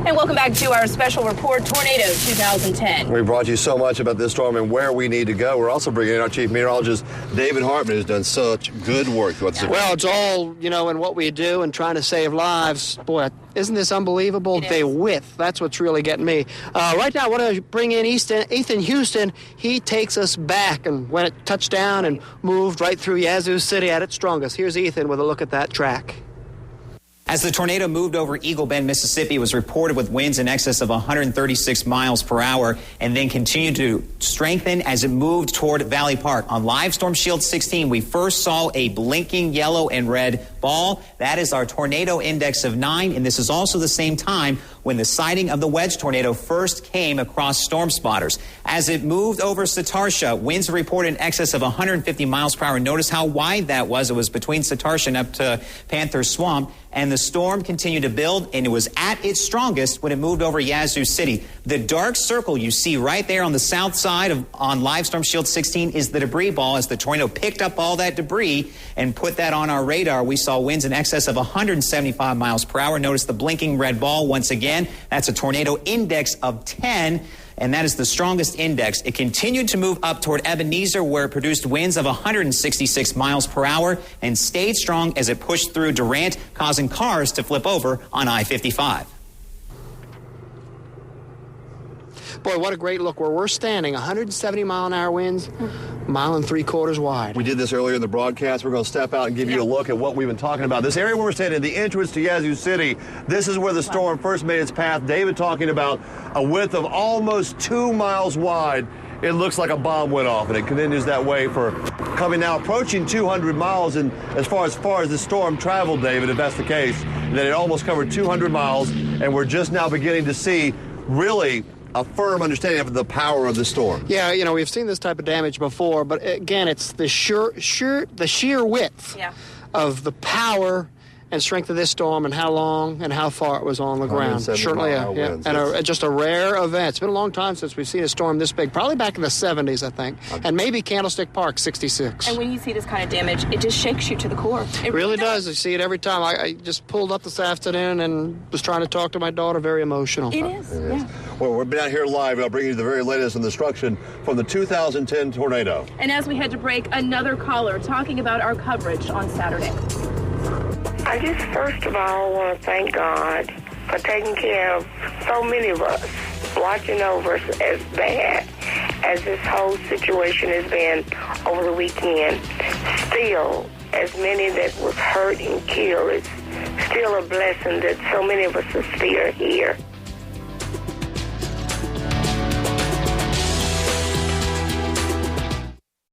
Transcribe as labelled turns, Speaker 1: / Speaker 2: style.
Speaker 1: And welcome back to our special report, Tornado 2010.
Speaker 2: We brought you so much about this storm and where we need to go. We're also bringing in our chief meteorologist, David Hartman, who's done such good work.
Speaker 3: Well, it's all, in what we do and trying to save lives. Boy, isn't this unbelievable? The width, that's what's really getting me. Right now, I want to bring in Ethan Houston. He takes us back and when it touched down and moved right through Yazoo City at its strongest. Here's Ethan with a look at that track.
Speaker 4: As the tornado moved over Eagle Bend, Mississippi, it was reported with winds in excess of 136 miles per hour and then continued to strengthen as it moved toward Valley Park. On Live Storm Shield 16, we first saw a blinking yellow and red ball. That is our tornado index of 9, and this is also the same time when the sighting of the wedge tornado first came across storm spotters. As it moved over Satarsha, winds reported in excess of 150 miles per hour. Notice how wide that was. It was between Satarsha and up to Panther Swamp. And the storm continued to build, and it was at its strongest when it moved over Yazoo City. The dark circle you see right there on the south side on Live Storm Shield 16 is the debris ball. As the tornado picked up all that debris and put that on our radar, we saw winds in excess of 175 miles per hour. Notice the blinking red ball once again. That's a tornado index of 10. And that is the strongest index. It continued to move up toward Ebenezer, where it produced winds of 166 miles per hour and stayed strong as it pushed through Durant, causing cars to flip over on I-55.
Speaker 3: Boy, what a great look where we're standing. 170 mile an hour winds, mile and 3/4 wide.
Speaker 2: We did this earlier in the broadcast. We're going to step out and give you a look at what we've been talking about. This area where we're standing, the entrance to Yazoo City, this is where the storm first made its path. David talking about a width of almost 2 miles wide. It looks like a bomb went off, and it continues that way for coming now approaching 200 miles. And as far as the storm traveled, David, if that's the case, that it almost covered 200 miles, and we're just now beginning to see really a firm understanding of the power of the storm.
Speaker 3: Yeah, we've seen this type of damage before, but again, it's the sheer width of the power and strength of this storm and how long and how far it was on the ground. Certainly, and just a rare event. It's been a long time since we've seen a storm this big, probably back in the 70s, I think, and maybe Candlestick Park, 66.
Speaker 1: And when you see this kind of damage, it just shakes you to the core.
Speaker 3: It really does. I see it every time. I just pulled up this afternoon and was trying to talk to my daughter. Very emotional.
Speaker 1: It is. Yeah.
Speaker 2: Well, we're down here live. I'll bring you the very latest in the destruction from the 2010 tornado.
Speaker 1: And as we head to break, another caller talking about our coverage on Saturday.
Speaker 5: I just first of all want to thank God for taking care of so many of us, watching over us as bad as this whole situation has been over the weekend. Still, as many that was hurt and killed, it's still a blessing that so many of us are still here.